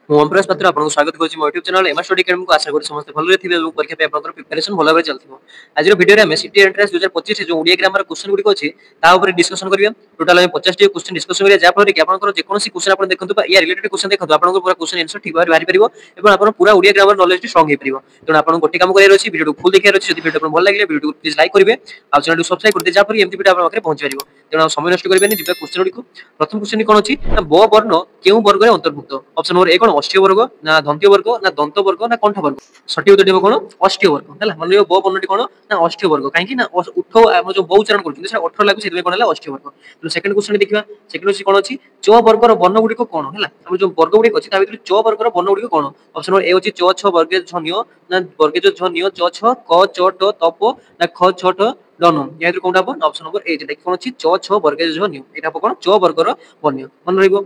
ମୁଁ ଓମ୍ ପ୍ରକାଶ ପାତ୍ର ଆପଣଙ୍କୁ ସ୍ୱାଗତ କରୁଛି ମୋ ୟୁଟ୍ୟୁବ୍ ଚ୍ୟାନେଲ୍ ଏମା ଷ୍ଟଡି ଏକାଡେମୀକୁ। ଆଶା କରୁ ସମସ୍ତେ ଭଲରେ ଥିବେ ଏବଂ ପରୀକ୍ଷା ପାଇଁ ଆପଣଙ୍କର ପ୍ରିପାରେସନ୍ ଭଲ ଭାବରେ ଚାଲିଥିବ। ଆଜିର ଭିଡ଼ିଓରେ ଆମେ ସିଟି ଏଣ୍ଟ୍ରାନ୍ସ 2025 ଯେଉଁ ଓଡ଼ିଆ ଗ୍ରାମାର କ୍ୱେଶ୍ଚନ୍ ଗୁଡ଼ିକ ଅଛି ତା ଉପରେ ଡିସ୍କସନ୍ କରିବା। ଟୋଟାଲ୍ ଆମେ 50ଟି କ୍ୱେଶ୍ଚନ୍ ଡିସ୍କସନ୍ କରିବା, ଯାହାଫଳରେ କି ଆପଣଙ୍କର ଯେକୌଣସି କ୍ୱେଶ୍ଚନ୍ ଆପଣ ଦେଖନ୍ତୁ ବା ୟା ରିଲେଟେଡ୍ କ୍ୱେଶ୍ଚନ୍ ଦେଖନ୍ତୁ, ଆପଣଙ୍କର ପୁରା କ୍ୱେଶ୍ଚନ୍ ଆନ୍ସର୍ ଠିକ୍ ଭାବରେ ବାହାରିପାରିବ ଏବଂ ଆପଣ ପୁରା ଓଡ଼ିଆ ଗ୍ରାମାର ନଲେଜଟି ଷ୍ଟ୍ରଙ୍ଗ ହେଇପାରିବ। ତେଣୁ ଆପଣଙ୍କୁ ଗୋଟେ କାମ କରିବାର ଅଛି, ଭିଡ଼ିଓକୁ ଫୁଲ୍ ଦେଖିବାର ଅଛି। ଯଦି ଭିଡ଼ିଓ ଆପଣଙ୍କୁ ଭଲ ଲାଗିଲେ ଭିଡ଼ିଓକୁ ପ୍ଲିଜ୍ ଲାଇକ୍ କରିବେ ଆଉ ଚ୍ୟାନେଲକୁ ସବସ୍କ୍ରାଇବ୍ କରିଦେବେ, ଯାହାଫଳରେ ଏମିତି ଭିଡ଼ିଓ ଆପଣଙ୍କ ପାଖରେ ପହଞ୍ଚିପାରିବ। ତେଣୁ ଆଉ ସମୟ ନଷ୍ଟ କରିବାନି, ଯିବା କ୍ୱେଶ୍ଚନ୍ ଗୁଡ଼ିକୁ। ପ୍ରଥମ କ୍ୱେଶ୍ଚନ୍ କ'ଣ ଅଛି ନା ବ ବର୍ଣ୍ଣ କେଉଁ ବର୍ଗରେ ଅନ୍ତର୍ଭୁକ୍ତ? ଅପସନ୍ ନମ୍ବର ଏ କ'ଣ ଅଷ୍ଟୀୟ ବର୍ଗ, ନା ଦନ୍ତୀୟ ବର୍ଗ, ନା ଦନ୍ତ ବର୍ଗ, ନା କଣ୍ଠ ବର୍ଗ? ସଠିକ୍ ଉତ୍ତରଟି ହେବ କ'ଣ ଅଷ୍ଟୀୟ ବର୍ଗ। ହେଲା, ମନେ ରଖିବ ବ ବର୍ଣ୍ଣଟି କ'ଣ ନା ଅଷ୍ଟୀୟ ବର୍ଗ। କାହିଁକି ନା ଉଠ ଆମର ଯୋଉ ବ ଉଚ୍ଚାରଣ କରୁଛନ୍ତି ସେଟା ଅଠର ଲାଗୁ, ସେଥିପାଇଁ କ'ଣ ହେଲା ଅଷ୍ଟୀୟ ବର୍ଗ। ତେଣୁ ସେକେଣ୍ଡ କ୍ୱେଶ୍ଚନ୍ ଦେଖିବା। ସେକେଣ୍ଡ ଅଛି କ'ଣ ଅଛି ଚ ବର୍ଗର ବର୍ଣ୍ଣ ଗୁଡ଼ିକ କ'ଣ? ହେଲା, ଆମର ଯୋଉ ବର୍ଗ ଗୁଡ଼ିକ ଅଛି ତା ଭିତରୁ ଚ ବର୍ଗର ବର୍ଣ୍ଣ ଗୁଡ଼ିକ କ'ଣ? ଅପସନ୍ ନମ୍ବର ଏ ଅଛି ଚ ଛ ବର୍ଗେ ଝ ନ୍ୟ, ନା ବର୍ଗେ ଝ ନ୍ୟ ଚ ଛ କ চ ଟ তপ, না খ ছ ঠ ডন। ୟା ଭିତରୁ କୋଉଟା ହେବ ନା ଅପସନ୍ ନମ୍ବର ଏ, যেটা কি କ'ଣ ଅଛି ଚ ଛ ବର୍ଗେ ଝ ନ୍ୟ। ଏଇଟା ହେବ କ'ଣ ଚ ବର୍ଗର ବର୍ଣ୍ଣ। ମନେ ରହିବ।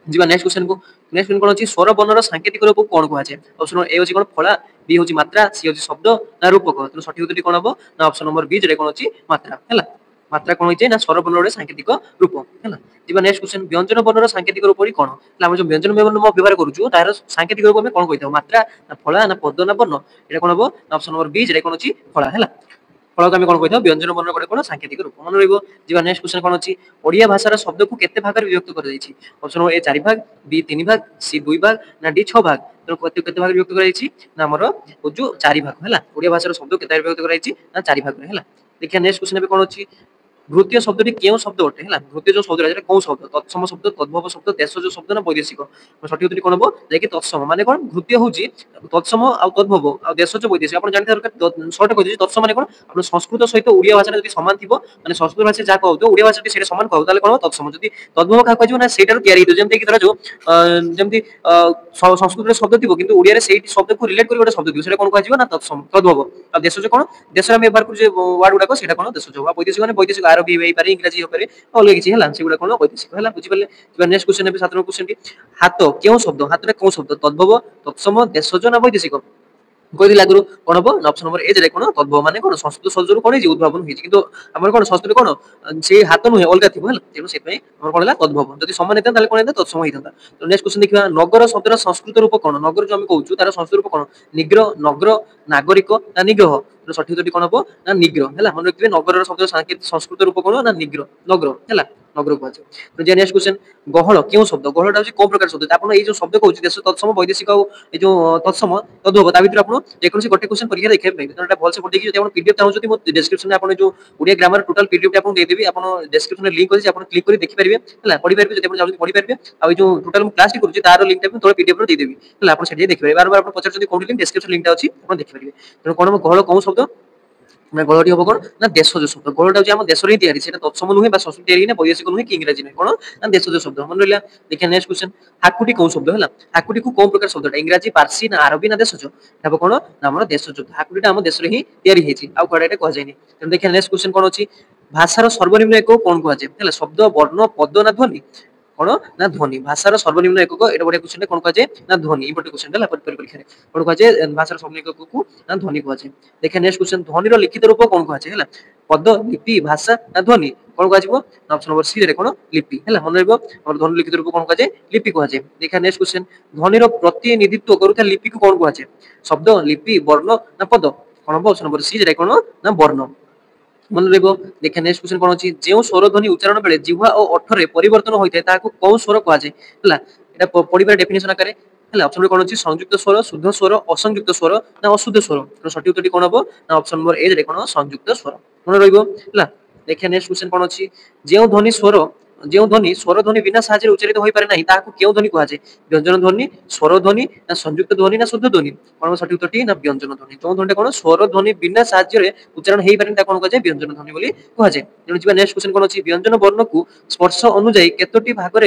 ଯିବା ନେକ୍ସଟ କ୍ୱେଶ୍ଚନ୍ କୁ। ନେକ୍ସଟ କ୍ୱେଶ୍ଚନ୍ କ'ଣ ଅଛି ସ୍ୱର ବର୍ଣ୍ଣର ସାଙ୍କେତିକ ରୂପକୁ କ'ଣ କୁହାଯାଏ? ଅପସନ୍ ନମ୍ବର ଏ ଅଛି କ'ଣ ଫଳା, ବି ହେଉଛି ମାତ୍ରା, ସି ହେଉଛି ଶବ୍ଦ, ନା ରୂପକ? ତେଣୁ ସଠିକ୍ ଉତ୍ତରଟି କ'ଣ ହେବ ନା ଅପସନ୍ ନମ୍ବର ବି, যেটা କ'ଣ ଅଛି ମାତ୍ରା। ହେଲା, ମାତ୍ରା କ'ଣ ହେଇଛି ନା ସ୍ୱର ବର୍ଣ୍ଣର ଗୋଟେ ସାଙ୍କେତିକ ରୂପ। ହେଲା, ଯିବା ନେକ୍ସଟ କ୍ୱେଶ୍ଚନ୍ ବ୍ୟଞ୍ଜନ ବର୍ଣ୍ଣର ସାଙ୍କେତିକ ରୂପଟି କ'ଣ? ହେଲା, ଆମେ ଯୋଉ ବ୍ୟଞ୍ଜନ ବର୍ଣ୍ଣ ବ୍ୟବହାର କରୁଛୁ ତାର ସାଙ୍କେତିକ ରୂପ ଆମେ କ'ଣ କହିଥାଉ? ମାତ୍ରା, ନା ଫଳା, ନା ପଦ, ନା ବର୍ଣ୍ଣ? ଏଇଟା କ'ଣ ହେବ ନା ଅପସନ୍ ନମ୍ବର ବି, যেটা କ'ଣ ଅଛି ଫଳା। ହେଲା, ଫଳକୁ ଆମେ କ'ଣ କହିଥାଉ ବ୍ୟଞ୍ଜନ ବର୍ଣ୍ଣ ଗୋଟେ କ'ଣ ସାଙ୍କେତିକ ରୂପ। ମନେ ରହିବ। ଯିବା ନେକ୍ସଟ କ୍ୱେଶ୍ଚନ୍ କ'ଣ ଅଛି ଓଡ଼ିଆ ଭାଷାର ଶବ୍ଦକୁ କେତେ ଭାଗରେ ବିଭକ୍ତ କରାଯାଇଛି? ଅପସନ୍ ନମ୍ବର ଏ 4 ଭାଗ, ବି 3 ଭାଗ, ସି 2 ଭାଗ, ନା ଡି 6 ଭାଗ? ତେଣୁ କେତେ ଭାଗରେ ବିଭକ୍ତ କରାଯାଇଛି ନା ଆମର ଯୋଉ 4 ଭାଗ। ହେଲା, ଓଡ଼ିଆ ଭାଷାର ଶବ୍ଦ କେତେ ଭାଗରେ ବିଭକ୍ତ କରାଯାଇଛି ନା 4 ଭାଗରେ। ହେଲା, ଦେଖିବା ନେକ୍ସଟ କ୍ୱେଶ୍ଚନ୍ ଏବେ କ'ଣ ଅଛି ଭୃତୀୟ ଶବ୍ଦଟି କେଉଁ ଶବ୍ଦ ଅଟେ? ହେଲା, ଭୃତୀୟ ଯୋଉ ଶବ୍ଦଟା ସେଟା କୋଉ ଶବ୍ଦ? ତତ୍ସମ ଶବ୍ଦ, ତଦ୍ଭବ ଶବ୍ଦ, ଦେଶଜ ଶବ୍ଦ, ନା ବୈଦେଶିକ? ସଠିକ୍ ଉତ୍ତରଟି କ'ଣ ହେବ ଯାଇକି ତତ୍ସମ। ମାନେ କ'ଣ ଭୃତୀୟ ହେଉଛି ତତ୍ସମ ଆଉ ତଦ୍ଭବ ଆଉ ଦେଶଜ ବୈଦେଶିକ। ଆପଣ ଜାଣିଥିବା ଦରକାର। ସର୍ଟ କହିଦେଉଛି ତତ୍ସମ ମାନେ କ'ଣ ଆପଣ ସଂସ୍କୃତ ସହିତ ଓଡ଼ିଆ ଭାଷାଟା ଯଦି ସମାନ ଥିବ, ମାନେ ସଂସ୍କୃତ ଭାଷାରେ ଯାହା କହୁଥିବ ଓଡ଼ିଆ ଭାଷାଟି ସେଇଟା ସମାନ କହୁ, ତାହେଲେ କ'ଣ ହେବ ତତ୍ସମ। ଯଦି ତଦ୍ଭବ କାହା କୁହାଯିବ ନା ସେଇଟାରୁ ତିଆରି ହେଇଥିବ, ଯେମିତି କି ଧରାଯାଉ ଯେମିତି ସଂସ୍କୃତରେ ଶବ୍ଦ ଥିବ କିନ୍ତୁ ଓଡ଼ିଆରେ ସେଇ ଶବ୍ଦକୁ ରିଲେଟ୍ କରି ଗୋଟେ ଶବ୍ଦ ଥିବ, ସେଟା କ'ଣ କୁହାଯିବ ନା ତତ୍ସମ ତଦ୍ଭବ। ଆଉ ଦେଶଜ କ'ଣ ଦେଶରେ ଆମେ ବ୍ୟବହାର କରୁଛେ ୱାର୍ଡ ଗୁଡ଼ାକ, ସେଇଟା କ'ଣ ଦେଶଜ। ଆଉ ବୈଦେଶିକ ମାନେ ବୈଦେଶିକ ଆରବୀ ହେଇପାରେ, ଇଂରାଜୀ ହେଇପାରେ, ଅଲଗା କିଛି। ହେଲା, ସେଗୁଡ଼ା କ'ଣ ବୈଦେଶିକ। ହେଲା, ବୁଝିପାରିଲେ। ଯିବା ନେକ୍ସଟ କ୍ୱେଶ୍ଚନ୍ ଏବେ 7 ନମ୍ବର କ୍ୱେଶ୍ଚନଟି ହାତ କେଉଁ ଶବ୍ଦ? ହାତଟା କୋଉ ଶବ୍ଦ? ତଦ୍ଭବ, ତତ୍ସମ, ଦେଶଜ, ନା ବୈଦେଶିକ? କହିଦେଲି ଆଗରୁ କ'ଣ ହବ ନା ଅପସନ୍ ନମ୍ବର ଏ, ଯେଟା କ'ଣ ତଦ୍ଭବ। ମାନେ କ'ଣ ସଂସ୍କୃତ ଶବ୍ଦରୁ କ'ଣ ହେଇଛି ଉଦ୍ଭାବନ ହେଇଛି, କିନ୍ତୁ ଆମର କ'ଣ ସଂସ୍କୃତ କ'ଣ ସେଇ ହାତ ନୁହେଁ ଅଲଗା ଥିବ। ହେଲା, ତେଣୁ ସେଥିପାଇଁ ଆମର କ'ଣ ହେଲା ତଦ୍ଭବ। ଯଦି ସମାନ ହେଇଥାନ୍ତା ତାହେଲେ କ'ଣ ହେଇଥାନ୍ତା ତତ୍ସମ ହେଇଥାନ୍ତା। ତ ନେକ୍ସଟ କ୍ୱେଶ୍ଚନ୍ ଦେଖିବା ନଗର ଶବ୍ଦର ସଂସ୍କୃତ ରୂପ କ'ଣ? ନଗର ଯୋଉ ଆମେ କହୁଛୁ ତାର ସଂସ୍କୃତ ରୂପ କ'ଣ? ନିଗ୍ରହ, ନଗ୍ର, ନାଗରିକ, ନା ନିଗ୍ରହ? ସଠିକ୍ ଉତ୍ତରଟି କ'ଣ ହବ ନା ନିଗ୍ରହ। ହେଲା, ମନେ ରଖିଥିବେ ନଗରର ଶବ୍ଦର ସଂସ୍କୃତ ରୂପ କ'ଣ ନା ନିଗ୍ରହ, ନଗ୍ର। ହେଲା, ନଗ୍ର କୁହାଯାଏ। ତ ନେକ୍ସଟ କ୍ୱେଶ୍ଚନ୍ ଗହଳ କେଉଁ ଶବ୍ଦ? ଗହଳଟା ହେଉଛି କୋଉ ପ୍ରକାର ଶବ୍ଦ? ଆପଣ ଏଇ ଯୋଉ ଶବ୍ଦ କହୁଛି ଦେଶ ତତ୍ସମ, ବୈଦେଶିକ ଆଉ ଏଇ ଯୋଉ ତତ୍ସମ ତଦ୍ଭବ, ତା ଭିତରେ ଆପଣ ଯେକୌଣସି ଗୋଟେ କ୍ୱେଶ୍ଚନ୍ ପରୀକ୍ଷା ଦେଖିବାକୁ ପାଇବେ। ତେଣୁ ଏଟା ଭଲସେ ପଢ଼ିକି ଯଦି ଆପଣ ପିଡିଏଫ୍ ଚାହୁଁଛନ୍ତି ମୁଁ ଡେସ୍କ୍ରିପସନରେ ଆପଣ ଯୋଉ ଓଡ଼ିଆ ଗ୍ରାମାର ଟୋଟାଲ ପିଡିଏଫ୍ ଆପଣଙ୍କୁ ଦେଇଦେବି, ଆପଣ ଡେସ୍କ୍ରିପସନରେ ଲିଙ୍କ୍ ଅଛି, ଆପଣ କ୍ଲିକ୍ କରି ଦେଖିପାରିବେ। ହେଲା, ପଢ଼ିପାରିବେ ଯଦି ଆପଣ ଚାହୁଁଛନ୍ତି ପଢ଼ିପାରିବେ। ଆଉ ଏଇ ଯୋଉ ଟୋଟାଲ ମୁଁ କ୍ଲାସଟି କରୁଛି ତାର ଲିଙ୍କ୍ଟା ମୁଁ ତଳେ ପିଡିଏଫ୍ରେ ଦେଇଦେବି। ହେଲା, ଆପଣ ସେଠି ଦେଖିପାରିବେ। ବାରବାର ଆପଣ ପଚାରୁଛନ୍ତି କୋଉଠି ଲିଙ୍କ୍, ଡେସ୍କ୍ରିପସନ ଲିଙ୍କ୍ଟା ଅଛି, ଆପଣ ଦେଖିପାରିବେ। ତେଣୁ କ'ଣ ଗହଳ କୋଉ ଶବ୍ଦ ନା ଗହଳଟି ହବ କ'ଣ ନା ଦେଶଜ ଶବ୍ଦ। ଗହଳଟା ହେଉଛି ଆମ ଦେଶରେ ହିଁ ତିଆରି, ସେଟା ତତ୍ସମ ନୁହେଁ ବା ସଂସ୍କୃତ ତିଆରି ନା ବୈଦେଶିକ ନୁହେଁ କି ଇଂରାଜୀ ନୁହେଁ, କ'ଣ ନା ଦେଶଜ ଶବ୍ଦ। ମନେ ରହିଲା। ଦେଖିବା ନେକ୍ସଟ କ୍ୱେଶ୍ଚନ୍ ହାକୁଟି କୋଉ ଶବ୍ଦ? ହେଲା, ହାକୁଟିକୁ କୋଉ ପ୍ରକାର ଶବ୍ଦଟା? ଇଂରାଜୀ, ପାର୍ସୀ, ନା ଆରବୀ, ନା ଦେଶଜ? এটা ହେବ କ'ଣ ନା ଆମର ଦେଶଜ। ହାକୁଟିଟା ଆମ ଦେଶରେ ହିଁ ତିଆରି ହେଇଛି, ଆଉ କୁଆଡ଼େ ଏଟା କୁହାଯାଇନି। ତେଣୁ ଦେଖିବା ନେକ୍ସଟ କ୍ୱେଶ୍ଚନ୍ କ'ଣ ଅଛି ଭାଷାର ସର୍ବନିମ୍ନ ଏକକ କ'ଣ କୁହାଯାଏ? ହେଲା, ଶବ୍ଦ, ବର୍ଣ୍ଣ, ପଦ, ନା ଧ୍ୱନି? କ'ଣ ନା ଧ୍ୱନି। ଭାଷାର ସର୍ବନିମ୍ନ ଏକକ ଏଇଟା ବଢ଼ିଆ କ୍ୱେଶ୍ଚନ୍ କ'ଣ କୁହାଯାଏ ନା ଧ୍ୱନି। ଇମ୍ପୋର୍ଟାଣ୍ଟ କ୍ୱେଶ୍ଚନ୍ ହେଲା ପରୀକ୍ଷାରେ କ'ଣ କୁହାଯାଏ ଭାଷାର ସର୍ବନିମ୍ନ ଏକକକୁ ନା ଧ୍ୱନି କୁହାଯାଏ। ଦେଖିବା ନେକ୍ସଟ କ୍ୱେଶ୍ଚନ୍ ଧ୍ୱନିର ଲିଖିତ ରୂପ କ'ଣ କୁହାଯାଏ? ହେଲା, ପଦ, ଲିପି, ଭାଷା, ନା ଧ୍ୱନି? କ'ଣ କୁହାଯିବ ନା ଅପସନ୍ ନମ୍ବର ସି, ରେ କ'ଣ ଲିପି। ହେଲା, ମନେ ରହିବ ଆମର ଧ୍ୱନି ଲିଖିତ ରୂପ କ'ଣ କୁହାଯାଏ? ଲିପି କୁହାଯାଏ। ଦେଖିବା ନେକ୍ସଟ କ୍ୱେଶ୍ଚନ୍ ଧ୍ୱନିର ପ୍ରତିନିଧିତ୍ୱ କରୁଥିବା ଲିପିକୁ କ'ଣ କୁହାଯାଏ? ଶବ୍ଦ, ଲିପି, ବର୍ଣ୍ଣ, ନା ପଦ? କ'ଣ ହବ ଅପସନ୍ ନମ୍ବର ସି, ଯେଟା କ'ଣ ନା ବର୍ଣ୍ଣ। ମନେ ରହିବ। ଦେଖିବା ନେକ୍ସଟ କ୍ୱେଶ୍ଚନ୍ କ'ଣ ଅଛି ଯେଉଁ ସ୍ୱର ଧ୍ୱନି ଉଚ୍ଚାରଣ ବେଳେ ଜିହ୍ବା ଓ ଓଠରେ ପରିବର୍ତ୍ତନ ହୋଇଥାଏ ତାହାକୁ କୋଉ ସ୍ୱର କୁହାଯାଏ? ହେଲା, এটা পড়িবার ডেফিনিশন আকারে। ହେଲା, ଅପସନ୍ କ'ଣ ଅଛି ସଂଯୁକ୍ତ ସ୍ୱର, ଶୁଦ୍ଧ ସ୍ୱର, ଅସଂଯୁକ୍ତ ସ୍ୱର, ନା ଅଶୁଦ୍ଧ ସ୍ୱର? ତେଣୁ ସଠିକ୍ ଉତ୍ତରଟି କ'ଣ ହବ ନା ଅପସନ୍ ନମ୍ବର ଏ, ଯେଟା କ'ଣ ସଂଯୁକ୍ତ ସ୍ୱର। ମନେ ରହିବ। ହେଲା, ଦେଖିବା ନେକ୍ସଟ କ୍ୱେଶ୍ଚନ୍ କ'ଣ ଅଛି ଯେଉଁ ଧ୍ୱନି ସ୍ୱର ଧ୍ୱନି ବିନା ସାହାଯ୍ୟରେ ଉଚ୍ଚାରିତ ହୋଇପାରେ ନାହିଁ ତାହାକୁ କେଉଁ ଧ୍ୱନି କୁହାଯାଏ? ବ୍ୟଞ୍ଜନ ଧ୍ୱନି, ସ୍ୱର ଧ୍ୱନି, ନା ସଂଯୁକ୍ତ ଧ୍ୱନି, ନା ଶୁଦ୍ଧ ଧ୍ୱନି? କ'ଣ ସଠିକ୍ ଉତ୍ତରଟି ନା ବ୍ୟଞ୍ଜନ ଧ୍ୱନି। ଯେଉଁ ଧ୍ୱନିଟା କ'ଣ ସ୍ୱର ଧ୍ୱନି ବିନା ସାହାଯ୍ୟରେ ଉଚ୍ଚାରଣ ହେଇପାରେନି ତାକୁ କ'ଣ କୁହାଯାଏ? ବ୍ୟଞ୍ଜନ ଧ୍ୱନି ବୋଲି କୁହାଯାଏ। ତେଣୁ ଯିବା ନେକ୍ସଟ କ୍ୱେଶ୍ଚନ୍ କ'ଣ ଅଛି ବ୍ୟଞ୍ଜନ ବର୍ଣ୍ଣକୁ ସ୍ପର୍ଶ ଅନୁଯାୟୀ କେତୋଟି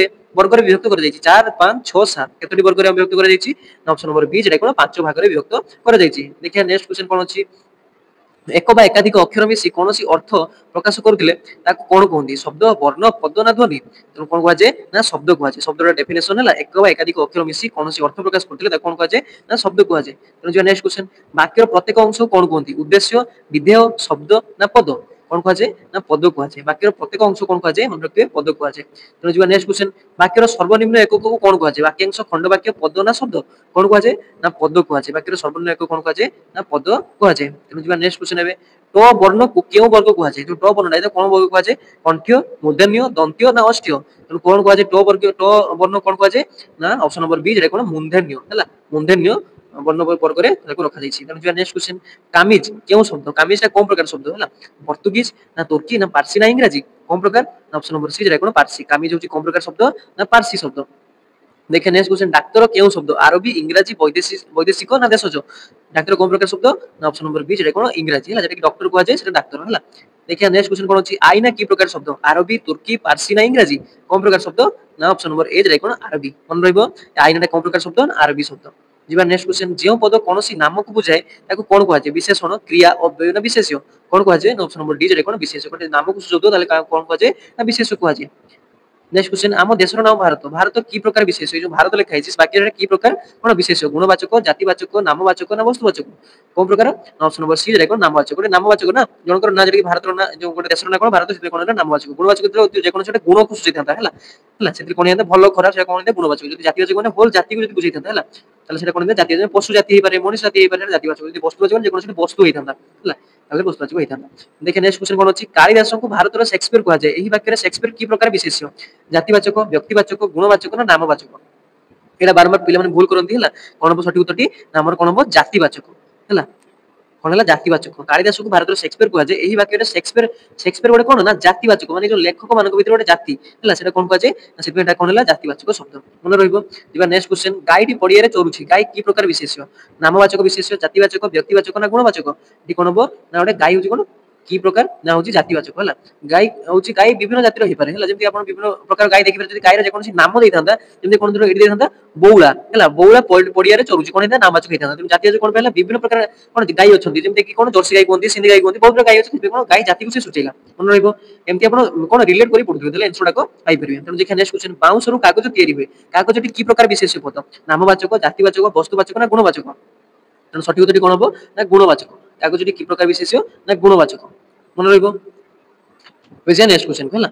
ବର୍ଗରେ ବିଭକ୍ତ କରାଯାଇଛି? 4, 5, 6, 7 କେତୋଟି ବର୍ଗରେ ବିଭକ୍ତ କରାଯାଇଛି? ଅପସନ୍ ନମ୍ବର ବି, যেটা କ'ଣ 5 ଭାଗରେ ବିଭକ୍ତ କରାଯାଇଛି। ଦେଖିବା ନେକ୍ସଟ କ୍ୱେଶ୍ଚନ୍ କ'ଣ ଅଛି ଏକ ବା ଏକାଧିକ ଅକ୍ଷର ମିଶି କୌଣସି ଅର୍ଥ ପ୍ରକାଶ କରୁଥିଲେ ତାକୁ କ'ଣ କୁହନ୍ତି? ଶବ୍ଦ, ବର୍ଣ୍ଣ, ପଦ, ନା ଧ୍ୱନି? ତେଣୁ କ'ଣ କୁହାଯାଏ ନା ଶବ୍ଦ କୁହାଯାଏ। ଶବ୍ଦର ଡେଫିନେସନ ହେଲା ଏକ ବା ଏକାଧିକ ଅକ୍ଷର ମିଶି କୌଣସି ଅର୍ଥ ପ୍ରକାଶ କରୁଥିଲେ ତାକୁ କ'ଣ କୁହାଯାଏ ନା ଶବ୍ଦ କୁହାଯାଏ। ତେଣୁ ଯିବା ନେକ୍ସଟ କ୍ୱେଶ୍ଚନ୍ ବାକ୍ୟର ପ୍ରତ୍ୟେକ ଅଂଶକୁ କ'ଣ କୁହନ୍ତି? ଉଦ୍ଦେଶ୍ୟ, ବିଧେୟ, ଶବ୍ଦ, ନା ପଦ? কোন কুয়া যায় না পদ কুয়া যায় বাক্যর প্রত্যেক অংশ কোন কুয়া যায় মনে রাখবে পদ কুয়া যায় তেমন যা নেক্সট কোশ্চেন বাক্যর সর্বনিম্ন এককକୁ কোন কুয়া যায় বাক্যাংশ খণ্ড বাক্য পদ না শব্দ কোন কুয়া যায় না পদ কুয়া যায় বাক্যর সর্বনিম্ন একক কোন কুয়া যায় না পদ কুয়া যায় তেমন যা নেক্সট কোশ্চেন হবে ট বর্ণକୁ কেউ বর্গ কুয়া যায় ট বর্ণটা এটা কোন বর্গ কুয়া যায় কণ্ঠীয় মূর্ধন্য দন্তীয় না অষ্টীয় তেমন কোন কুয়া যায় ট বর্ণ কোন কুয়া যায় না অপশন নম্বর বি যেটা কোন মূর্ধন্য ହେଲା মূর্ধন্য বর্ণ বর্গরে তাকে রখা যাইছি তেমন যা নেক্সট কোশ্চেন কামিজ কেউ শব্দ কামিজটা কোন প্রকার শব্দ ହେଲା পর্তুগিজ না তুর্কি না পার্সি না ইংরেজি কোন প্রকার না অপশন নম্বর সি যেটা কোন পার্সি কামিজ হচ্ছে কোন প্রকার শব্দ না পার্সি শব্দ দেখে নেক্সট কোশ্চেন ডাক্তার কেউ শব্দ আরবি ইংরেজি বৈদেশিক না দেশজ ডাক্তার কোন প্রকার শব্দ না অপশন নম্বর বি যেটা কোন ইংরেজি ହେଲା যেটা কি ডক্টর কুয়া যায় সেটা ডাক্তার ହେଲା দেখে নেক্সট কোশ্চেন কোন হচ্ছে আইনা কি প্রকার শব্দ আরবি তুর্কি পার্সি না ইংরেজি কোন প্রকার শব্দ না অপশন নম্বর এ যেটা কোন আরবি মনে রইব আইনাটা কোন প্রকার শব্দ না আরবি শব্দ ଯିବା ନେକ୍ସଟ କ୍ୱେଶ୍ଚନ ଯେଉଁ ପଦ କୌଣସି ନାମକୁ ବୁଝାଏ ତାକୁ କଣ କୁହାଯାଏ ବିଶେଷଣ କ୍ରିୟା ଅବ୍ୟୟ ନା ବିଶେଷ୍ୟ କଣ କୁହାଯାଏ ନା ଅପସନ ନମ୍ବର ଡି ଯେଟା କଣ ବିଶେଷ୍ୟ ଗୋଟେ ନାମକୁ ସୂଚାଉଥିବ ତାହେଲେ କଣ କୁହାଯାଏ ନା ବିଶେଷ୍ୟ କୁହାଯାଏ नेक्स्ट क्वेश्चन आम देशर नाम भारत भारत की प्रकार विशेष जो भारत लिखा है वाक्य की प्रकार कौन विशेष गुणवाचक जातिवाचक नामवाचक ना वस्तुवाचक कौन प्रकार ऑप्शन नंबर सी रे नामवाचक गोटे नामवाचक ना जनकर ना जे भारत ना जो गोटे देशर ना कौन भारत से कौन नामवाचक गुणवाचक जे कौन सेटा गुण को सूचित है हला से कौन है भलो खराब से कौन है गुणवाचक जो जातिवाचक माने होल जाति को जो बुझाई था हला তাহলে সেটা কোন জাতি পশু জাতি হই পারে মনুষ্য জাতি হই পারে জাতিবাচক যদি বস্তুবাচক যে কোন সেটা বস্তু হই থাকা হলা তাহলে বস্তুবাচক হই থাকা দেখে নেক্সট কোশ্চেন কোন আছে কালিদাসଙ୍କୁ ଭାରତର শেক্সপিয়ার କୁହା ଯାଏ ଏହି ବାକ୍ୟରେ শেক্সপিয়ার কি প্রকার বিশেষ্য জাতিবাচক ব্যক্তিবাচক গুণবাচক না নামবাচক এটা বারবার পিলাମାନେ ভুল করନ୍ତି ହେଲା কোন হবো সঠিক উত্তরটি না আমার কোন হবো জাতিবাচক ହେଲା কোন হলা জাতিবাচক কালিদাসଙ୍କୁ ଭାରତର শেক্সপিয়ার କୁହା ଯାଏ ଏହି ବାକ୍ୟରେ শেক্সপিয়ার ଗୋଟେ কোন না জাতিবাচক মানে যে লেখক ମାନଙ୍କ ভিতরে ଗୋଟେ জাতি ହେଲା সেটা কোন କୁହା ଯାଏ না সেটা এটা কোন হলা জাতিবাচক শব্দ মনে রইব দিবা নেক্সট কোশ্চেন গাইটি পড়িয়ারে চড়ুছি গাই কি প্রকার বিশেষ্য নামবাচক বিশেষ্য জাতিবাচক ব্যক্তিবাচক না গুণবাচক এটি কোন হবো না ଗୋଟେ গাই হচ্ছে কোন কি প্রকার না হচ্ছে জাতিবাচক ହେଲା গাই হচ্ছে গাই বিভিন্ন জাতির হই পারে ହେଲା যেমতি आपण বিভিন্ন প্রকার গাই দেখি পারে যদি গাইর যে কোনসি নাম দেই থান্তা যেমতি কোন ধর এটি দেই থান্তা বৌলা ହେଲା বৌলা পড়িয়ারে চড়ুছি কোন এটা নামবাচক হই থান্তা তুমি জাতীয় যে কোন পেলা বিভিন্ন প্রকার কোন গাই অছন্তি যেমতি কি কোন জর্সি গাই কোনতি সিন্ধি গাই কোনতি বহুত প্রকার গাই আছে কোন গাই জাতি को से सुचेला মনে রইব এমতি आपण কোন রিলেট করি পড়ুথিবে তাহলে এনসারটা কো পাই পারিবে তেমন দেখে নেক্সট কোশ্চেন বাউঁশରୁ কাগজ ତିଆରି ହୁଏ কাগজটি কি প্রকার বিশেষ্য পদ নামবাচক জাতিবাচক বস্তুবাচক না গুণবাচক তেমন সঠিক উত্তরটি কোন হবো না গুণবাচক কাগজটি কি প্রকার বিশেষ্য না গুণবাচক মনে রইব বুঝিয়া নেক্সট কোশ্চেন ହେଲା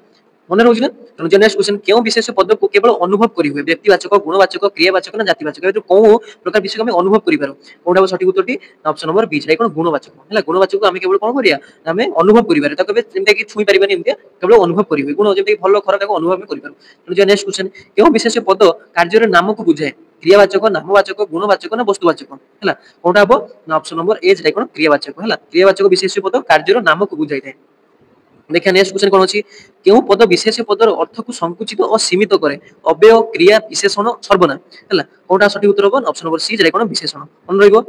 মনে রইছে না তেমন যে নেক্সট কোশ্চেন কেউ বিশেষ্য পদକୁ কেবল অনুভব করি हुए ব্যক্তিবাচক গুণবাচক ক্রিয়াবাচক না জাতিবাচক এটো কোন প্রকার বিশেষ্য আমি অনুভব করি পারো কোনটা হবো সঠিক উত্তরটি অপশন নম্বর বি যেটা কোন গুণবাচক ହେଲା গুণবাচকକୁ আমি কেবল কোন করিয়া আমি অনুভব করি পারে তাকে যেমতি কি ছুঁই পারিবানি এমতি কেবল অনুভব করি हुए গুণ যেমতি ভালো খরাপ তাকে অনুভব করি পারো তেমন যে নেক্সট কোশ্চেন কেউ বিশেষ্য পদ কার্যের নামକୁ বুঝায় ক্রিয়াবাচক নামবাচক গুণবাচক না বস্তুবাচক ହେଲା কোনটা হবো না অপশন নম্বর এ যেটা কোন ক্রিয়াবাচক ହେଲା ক্রিয়াবাচক বিশেষ্য পদ কার্যের নামକୁ বুঝাই দেয় देखिए नेक्स्ट क्वेश्चन कौन अछि केउ पद विशेष पदर अर्थ को संकुचित और सीमित करे अव्यय क्रिया विशेषण सर्वनाम हला कोनटा सঠিক उत्तर हो ऑप्शन नंबर सी जे कोन विशेषण कोन रहिबो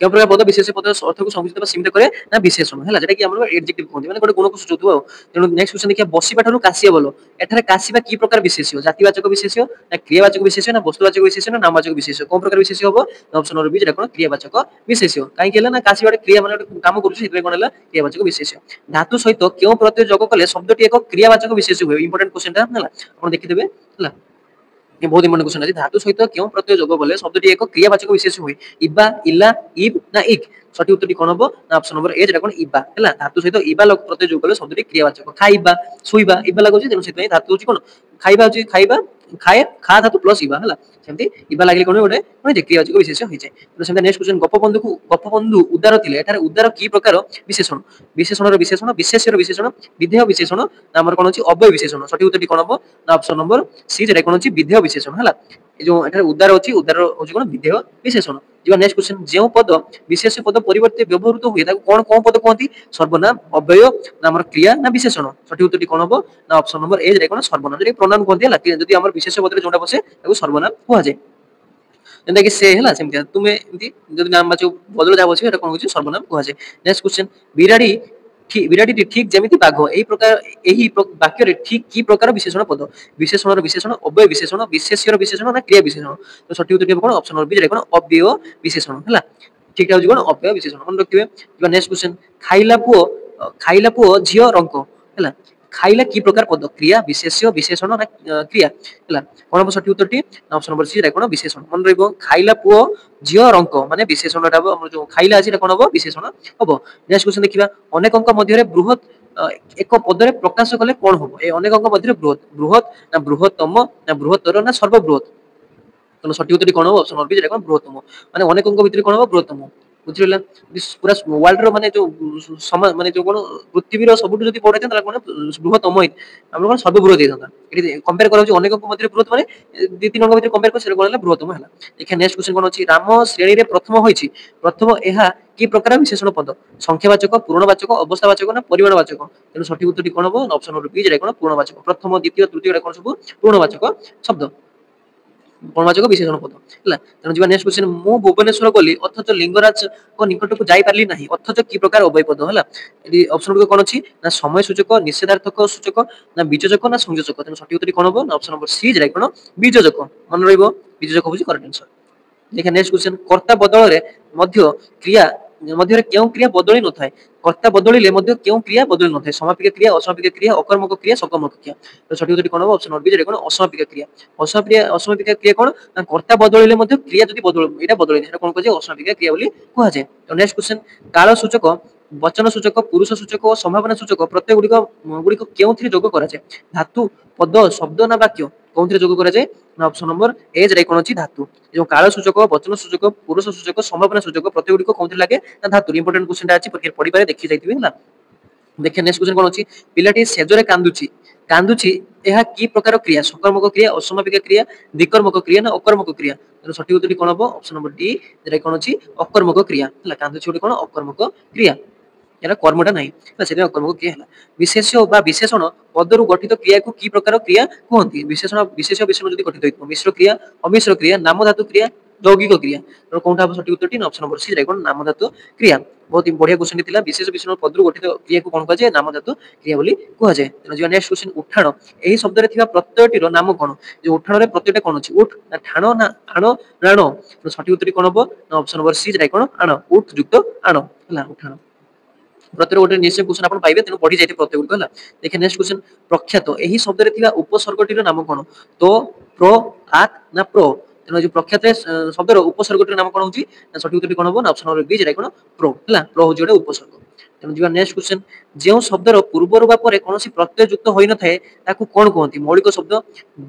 केउ प्रकार पद विशेष पदर अर्थ को संकुचित और सीमित करे ना विशेषण हला जेटा कि हमर एडजेक्टिव कोन माने गोटे गुण को सूचुतो तेनु नेक्स्ट क्वेश्चन देखिया बसिबा ठानु कासिया बोलो एठारे कासिबा की प्रकार विशेष्य जातिवाचक विशेष्य ना क्रियावाचक विशेष्य ना वस्तुवाचक विशेष्य ना नामवाचक विशेष्य कोन प्रकार विशेष्य होबो ऑप्शन नंबर बी जेटा कोन क्रियावाचक विशेष्य काई केला ना कासिबा क्रिया माने काम करूछि हितरे कोन हला क्रियावाचक विशेष्य धातु सहित केउ प्रत्यय जोग कले शब्दटी एक क्रियावाचक विशेष्य होय इंपोर्टेंट क्वेश्चन ता हला आपण देखि देबे हला ये बहुत इंपोर्टेंट क्वेश्चन है धातु सहित क्यों प्रत्यय जोग बोले शब्दटी एक क्रियावाचक विशेष हुए इबा इला इब ना इक सठी उत्तरटी कोन हबो ना ऑप्शन नंबर ए जेटा कोन इबा हला धातु सहित इबा लोग प्रत्यय जोग बोले शब्दटी क्रियावाचक खाइबा सुइबा इबा लागो जे सेतै धातु होची कोन खाइबा होची खाइबा खाए खा धातु प्लस इबा हला सेमती इबा लागले कोन गोटे कोन जे क्रियावाचक विशेष होई जाय तो सेमती नेक्स्ट क्वेश्चन गपबंधु उदार थिले एठारे उदार की प्रकार विशेषण विशेषणर विशेषण विशेष्यर विशेषण विधेय विशेषण नामर कोन होची अव्यय विशेषण सठी उत्तरटी कोन हबो ना ऑप्शन नंबर सी जेटा कोन होची विधेय विशेषण हला ए जो एठारे उदार होची कोन विधेय विशेषण जीवा नेक्स्ट क्वेश्चन जेउ पद विशेष पद परिवर्ते व्यवहृत हुए ताको कोन कोन पद कहंती सर्वनाम अव्यय नामर क्रिया ना विशेषण सठी उत्तरटी कोन हबो ना ऑप्शन नंबर ए जेटा कोन सर्वनाम जेटा प्रोनाउन कहंती हला जदी हमर विशेष पदरे जोंडा बसे ताको सर्वनाम कहआ जाय जेंता कि से हला सेमती तुमे एमती जदी नाम बाचो बदल जा बसे एटा कोन होची सर्वनाम कहआ जाय नेक्स्ट क्वेश्चन विराटी ठीक जेमिति बाघ एही प्रकार एही वाक्य रे ठीक की प्रकार विशेषण पद विशेषणर विशेषण अव्यय विशेषण विशेष्यर विशेषण ना क्रिया विशेषण तो सठी उत्तर कोन ऑप्शन नंबर बी जेटा कोन अव्यय विशेषण हला ठीक है कोन अव्यय विशेषण मन रखिबे नेक्स्ट क्वेश्चन खाइला पुओ झियो रंको हला ଖାଇଲା କି ପ୍ରକାର ପଦ କ୍ରିୟା ବିଶେଷ୍ୟ ବିଶେଷଣ ନା କ୍ରିୟା ହେଲା କଣ ହବ ସଠିକ ଉତ୍ତରଟି ଅପସନ ନମ୍ବର ସି ରେ କଣ ବିଶେଷଣ ମନେ ରହିବ ଖାଇଲା ପୁଅ ଝିଅ ରଙ୍କ ମାନେ ବିଶେଷଣଟା ହବ ଆମର ଯୋଉ ଖାଇଲା ଅଛି କଣ ହବ ବିଶେଷଣ ହବ ନେକ୍ସଟ କ୍वेଶ୍ଚନ ଦେଖିବା ଅନେକଙ୍କ ମଧ୍ୟରେ ବୃହତ ଏକ ପଦରେ ପ୍ରକାଶ କଲେ କଣ ହବ ଏ ଅନେକଙ୍କ ମଧ୍ୟରେ ବୃହତ ବୃହତ ନା ବୃହତ୍ତମ ନା ବୃହତ୍ତର ନା ସର୍ବବୃହତ ତେଣୁ ସଠିକ ଉତ୍ତରଟି କଣ ହବ ଅପସନ ନମ୍ବର ବি କଣ ବୃହତ୍ତମ ମାନେ ଅନେକଙ୍କ ଭିତରେ କଣ ହବ ବୃହତ୍ତମ ବୁଝିଲା ପୁରା ୱାର୍ଲଡ ର ମାନେ ଯୋଉ ମାନେ ଯୋଉ କଣ ପୃଥିବୀର ସବୁଠୁ ଯଦି ବଡ ହେଇଥାନ୍ତା କଣ ବୃହତ୍ତମ ଆମର କଣ ସର୍ବବୃହତ ହେଇଥାନ୍ତା ଏଠି କମ୍ପେୟାର କରାଯାଉଛି ଅନେକଙ୍କ ମଧ୍ୟରେ ବୃହତ ମାନେ ଦି ତିନି ଜଣଙ୍କ ଭିତରେ କମ୍ପେୟାର କରି ସେଟା କଣ ହେଲା ବୃହତ୍ତମ ହେଲା ଦେଖିବା ନେକ୍ସଟ କ୍ୱେଶ୍ଚନ କଣ ଅଛି ରାମ ଶ୍ରେଣୀରେ ପ୍ରଥମ ହୋଇଛି ପ୍ରଥମ ଏହା କି ପ୍ରକାର ବିଶେଷଣ ପଦ ସଂଖ୍ୟାବାଚକ ପୂର୍ଣବାଚକ ଅବସ୍ଥାବାଚକ ନା ପରିମାଣବାଚକ ତେଣୁ ସଠିକ ଉତ୍ତରଟି କଣ ହବ ଅପସନ ନମ୍ବର ବି କଣ ପୂର୍ଣବାଚକ ପ୍ରଥମ ଦ୍ୱିତୀୟ ତୃତୀୟ କଣ ସବୁ ପୂର୍ଣବାଚକ ଶବ୍ଦ ପୂର୍ଣବାଚକ ବିଶେଷଣ ପଦ ହେଲା ତେଣୁ ଯିବା ନେକ୍ସଟ କ୍ୱେଶ୍ଚନ ମୁଁ ଭୁବନେଶ୍ୱର ଗଲି ଅଥଚ ଲିଙ୍ଗରାଜଙ୍କ ନିକଟକୁ ଯାଇପାରିଲି ନାହିଁ ଅଥଚ କି ପ୍ରକାର ଅବ୍ୟୟ ପଦ ହେଲା ଏଠି ଅପସନ ଗୁଡ଼ିକ କଣ ଅଛି ନା ସମୟ ସୂଚକ ନିଷେଧାର୍ଥକ ସୂଚକ ନା ବିଯୋଜକ ନା ସଂଯୋଜକ ତେଣୁ ସଠିକ ଉତ୍ତରଟି କଣ ହବ ନା ଅପସନ ନମ୍ବର ସି କଣ ବିଯୋଜକ ମନେ ରହିବ ବିଯୋଜକ ହଉଛି କରେକ୍ଟ ଆନ୍ସର देखिए नेक्स्ट क्वेश्चन कर्ता बदल मध्य क्रिया ମଧ୍ୟରେ କେଉଁ କ୍ରିୟା ବଦଳି ନଥାଏ କର୍ତ୍ତା ବଦଳିଲେ ମଧ୍ୟ କେଉଁ କ୍ରିୟା ବଦଳି ନଥାଏ ସମାପିକ କ୍ରିୟା ଅସମାପିକ କ୍ରିୟା ଅକର୍ମକ କ୍ରିୟା ସକର୍ମକ କ୍ରିୟା ତ ସଠିକ ଉତ୍ତର କଣ ହବ ଅପସନ ନମ୍ବର ବି କଣ ଅସମାପିକ କ୍ରିୟା ଅସମାପିକ କ୍ରିୟା କଣ ନା କର୍ତ୍ତା ବଦଳିଲେ ମଧ୍ୟ କ୍ରିୟା ଯଦି ବଦଳ ଏଇଟା ବଦଳି ସେଟା କଣ କୁହାଯାଏ ଅସମାପିକ କ୍ରିୟା ବୋଲି କୁହାଯାଏ ତ ନେକ୍ସଟ କ୍वेଶ୍ଚନ କାଳ ସୂଚକ ବଚନ ସୂଚକ ପୁରୁଷ ସୂଚକ ଓ ସମ୍ଭାବନା ସୂଚକ ପ୍ରତ୍ୟୟ ଗୁଡିକ କେଉଁଥିରେ ଯୋଗ କରାଯାଏ ଧାତୁ ପଦ ଶବ୍ଦ ନା ବାକ୍ୟ କେଉଁଥିରେ ଯୋଗ କରାଯାଏ ନା ଅପସନ ନମ୍ବର ଏ ରେ କଣ ଅଛି ଧାତୁ जो काल सूचक वचन सूचक पुरुष सूचक संभावना सूचक प्रत्येक गुड़िक कौन लगे ना धातु इंपोर्टेंट क्वेश्चन अच्छी पढ़ी पारे देखी जाइए है देखिए नेक्स्ट क्वेश्चन कौन अच्छी पिलाटी सेजरे कांदुची कांदुची यह की प्रकार क्रिया सकर्मक क्रिया असमापिक क्रिया द्विकर्मक क्रिया ना अकर्मक क्रिया तेणु सठिक उत्तर कौन हम ऑप्शन नंबर डी जेटा कौन अच्छी अकर्मक क्रिया है कांदुची गोटे कौन अकर्मक क्रिया यार कर्मटा नहीं से अकर्मक क्रिया है विशेष बा विशेषण पदरु गठित क्रिया को की प्रकार क्रिया कहते विशेषण विशेष विशेषण जो गठित हो मिश्र क्रिया अमिश्र क्रिया नाम धातु क्रिया यौगिक क्रिया तो कौन हम सठिक उत्तर ऑप्शन नंबर सी कौन नाम धातु क्रिया बहुत बढ़िया क्वेश्चन थिला विशेष विशेषण पदरु गठित क्रिया को कौन कह जाए नाम धातु क्रिया बोली कह जाए तेणु जो नेक्स्ट क्वेश्चन उठाण एही शब्द रे थिबा प्रत्ययटीर नाम कौन जो उठाण रे प्रत्ययटा कौन अछि उठ ना ठाण ना आण राण तो सठिक उत्तर कौन हम ऑप्शन नंबर सी कौन आण उठ युक्त आण हला उठाण प्रत्येक गोटे निश्चय क्वेश्चन आपण पाइबे तेनु पढ़ी जाइते प्रत्येक गुड हला देखिए नेक्स्ट क्वेश्चन प्रख्यात एही शब्द रे थिबा उपसर्गटीर नाम कोन तो प्रो आत ना प्रो तेनु जो प्रख्यात शब्द रो उपसर्गटीर नाम कोन होची ना सठिक उत्तर कोन हो ना ऑप्शन नंबर बी जेटा कोन प्रो हला प्रो हो जोडे उपसर्ग तेनु जीवा नेक्स्ट क्वेश्चन जेउ शब्द रो पूर्व रो बापरे कोनोसी प्रत्यय युक्त होई न थाए ताकू कोन कहंती मौलिक शब्द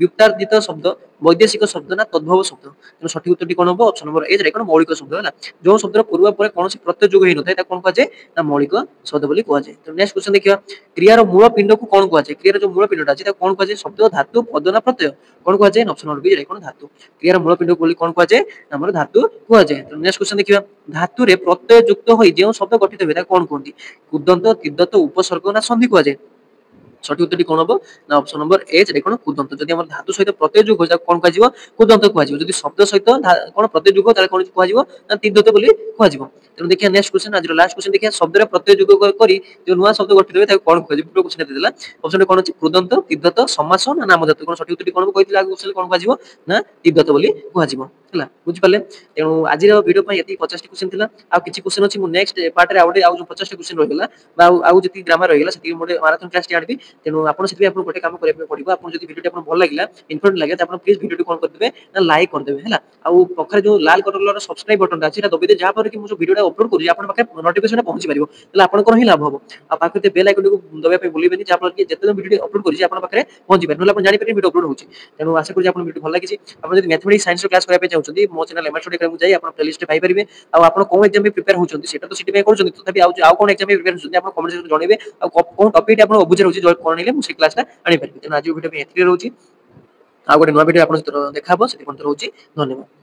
व्युत्पादित शब्द वैदेशिक शब्द ना तद्भव शब्द तेनु सठिक उत्तर कोन हो ऑप्शन नंबर ए जेटा कोन मौलिक शब्द हला जो शब्द रो पूर्व परे कोनोसी प्रत्यय युक्त होई न थाए ता कोन कह जाय ना मौलिक शब्द बोली कह जाए तो नेक्स्ट क्वेश्चन देखिए क्रियार मूल पिंड को कौन कह जाए क्रियार जो मूल पिंडटा अछि कौन कह जाए शब्द धातु पद ना प्रत्यय कौन कह जाए ऑप्शन नंबर बी रे कौन धातु क्रियार मूल पिंड बोली कौन कह जाए हमर धातु कह जाए तो नेक्स्ट क्वेश्चन देखिए धातु रे प्रत्यय युक्त होई जे शब्द गठित होय ता कौन कहंती कुदंत तिदंत उपसर्ग ना संधि कह जाए सठिक उत्तर कौन हम ना ऑप्शन नंबर ए जे कोन कुदंत जदि हमर धातु सहित प्रत्यय युग हो कोन कहजिवो कुदंत कहजिवो जदि शब्द सहित कोन प्रत्यय युग ताले कोन कहजिवो ना तिदंत बोली कहजिवो तेनु देखिए नेक्स्ट क्वेश्चन आज लास्ट क्वेश्चन देखिए शब्द रे प्रत्यय युग करी जो नुवा शब्द गठित होय ता कोन कहजिवो पूरा क्वेश्चन देला ऑप्शन कोन अछि कुदंत तिदंत समास ना नाम धातु कोन सठिक उत्तर कोन कहितला आगु क्वेश्चन कोन कहजिवो ना तिदंत बोली कहजिवो हला बुझ पाले तेनु आज रो वीडियो पय यति 50 टी क्वेश्चन थिला आ किछि क्वेश्चन अछि मु नेक्स्ट पार्ट रे आउटे आउ जो 50 टी क्वेश्चन रहिला बा आउ जति ग्रामर रहिला सेति मोटे माराथन क्लास टी आडबी तेनु आपण सेति आपण गोटे काम करे पड़िबो आपण जति वीडियो आपण भल लागिला इन्फॉर्मेटिव लागे त आपण प्लीज वीडियो टी कोन कर देबे ना लाइक कर देबे हला आउ पखरे जो लाल कलर रो सब्सक्राइब बटन अछि दबि दे जा पर कि मु जो वीडियो अपलोड करू आपण पाखे नोटिफिकेशन पहुंची परिबो तले आपण कोन ही लाभ होबो आ पाखे बेल आइकन को दबा पे भूलिबेनी जा पर कि जते वीडियो अपलोड करू आपण पाखे पहुंची पारे नला आपण जानि पारे वीडियो अपलोड होची तेनु आशा करू आपण वीडियो भल लागिछि आपण जति मैथमेटिक्स साइंस क्लास करा पे चाहउछथि मो चैनल एमएस स्टडी करमु जाई आपण प्लेलिस्ट पाई परिबे आ आपण कोन एग्जाम में प्रिपेयर होचंती सेटा तो सिटी में करछंती तथापि आउ कोन एग्जाम में प्रिपेयर होचंती आपण कमेंट सेक्शन जणेबे आ कोन टॉपिक आपण बुझे रहउछि करनिले मु से क्लास ता आनि परिबे तेनु आज वीडियो में एथि रहउछि आ गोटे नवा वीडियो आपण देखा हबो सेति कोन रहउछि धन्यवाद।